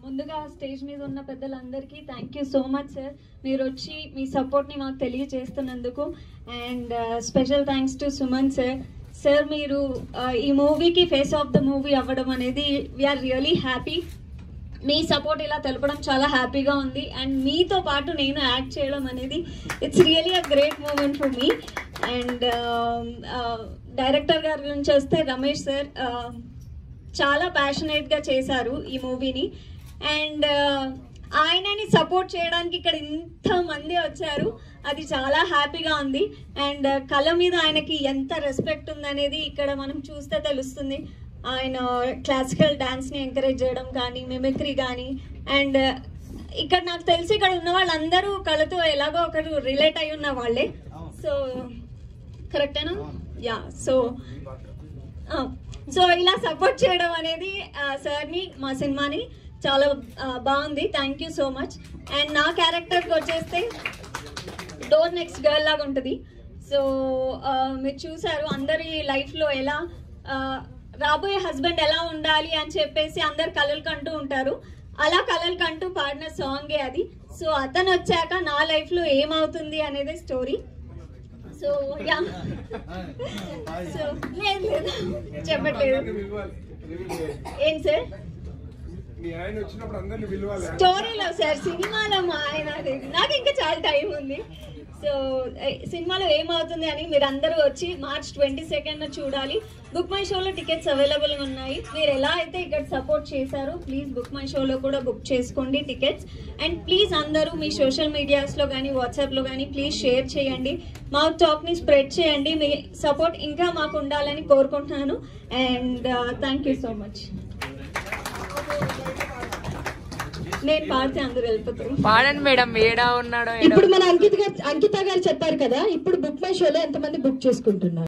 ముందుగా స్టేజ్ మీద ఉన్న పెద్దలందరికీ thank you so much sir. మీరు వచ్చి మీ సపోర్ట్ని మాకు తెలియజేస్తున్నందుకు. And special thanks to Suman sir. Sir మీరు ఈ మూవీకి ఫేస్ ఆఫ్ ద మూవీ అవ్వడం అనేది వీఆర్ రియలీ హ్యాపీ. మీ సపోర్ట్ ఇలా తెలపడం చాలా హ్యాపీగా ఉంది. అండ్ మీతో పాటు నేను యాక్ట్ చేయడం అనేది it's really a great moment for me. And director గారి గురించి వస్తే రమేష్ సార్ చాలా ప్యాషనేట్గా చేశారు ఈ మూవీని. అండ్ ఆయనని సపోర్ట్ చేయడానికి ఇక్కడ ఇంతమంది వచ్చారు, అది చాలా హ్యాపీగా ఉంది. అండ్ కళ మీద ఆయనకి ఎంత రెస్పెక్ట్ ఉందనేది ఇక్కడ మనం చూస్తే తెలుస్తుంది. ఆయన క్లాసికల్ డాన్స్ని ఎంకరేజ్ చేయడం కానీ, మిమిక్రీ కానీ. అండ్ ఇక్కడ నాకు తెలిసి ఇక్కడ ఉన్న వాళ్ళందరూ కళతో ఎలాగో ఒకరు రిలేట్ అయి ఉన్న వాళ్ళే. సో కరెక్టేనా? యా. సో ఇలా సపోర్ట్ చేయడం అనేది సార్ని, మా సినిమాని చాలా బాగుంది. Thank you so much. And నా క్యారెక్టర్కి వచ్చేస్తే డోర్ నెక్స్ట్ గర్ల్ లాగా ఉంటుంది. సో మీరు చూసారు అందరి లైఫ్లో ఎలా రాబోయే హస్బెండ్ ఎలా ఉండాలి అని చెప్పేసి అందరు కలలు కంటూ ఉంటారు. అలా కలలు కంటూ పాడిన సాంగే అది. సో అతను వచ్చాక నా లైఫ్లో ఏమవుతుంది అనేది స్టోరీ. So yeah. సో లేదు చెప్పట్లేదు. ఏం సార్ స్టోరీలో సార్? సినిమాలో మా ఆయన, నాకు ఇంకా చాలా టైం ఉంది. సో సినిమాలో ఏమవుతుంది అని మీరు అందరూ వచ్చి March 22 చూడాలి. బుక్ మై షోలో టికెట్స్ అవైలబుల్గా ఉన్నాయి. మీరు ఎలా అయితే ఇక్కడ సపోర్ట్ చేశారో ప్లీజ్ బుక్ మై షోలో కూడా బుక్ చేసుకోండి టికెట్స్. అండ్ ప్లీజ్ అందరూ మీ సోషల్ మీడియాస్లో కానీ వాట్సాప్లో కానీ ప్లీజ్ షేర్ చేయండి. మౌత్ టాక్ని స్ప్రెడ్ చేయండి. మీ సపోర్ట్ ఇంకా మాకు ఉండాలని కోరుకుంటున్నాను. And thank you so much. నేను పాడితే అందరూ వెళ్ళిపోతారు. పాడండి మేడం. ఏడా ఉన్నాడో. ఇప్పుడు మన అంకిత గారు చెప్పారు కదా, ఇప్పుడు బుక్ మై షోలో ఎంతమంది బుక్ చేసుకుంటున్నారు?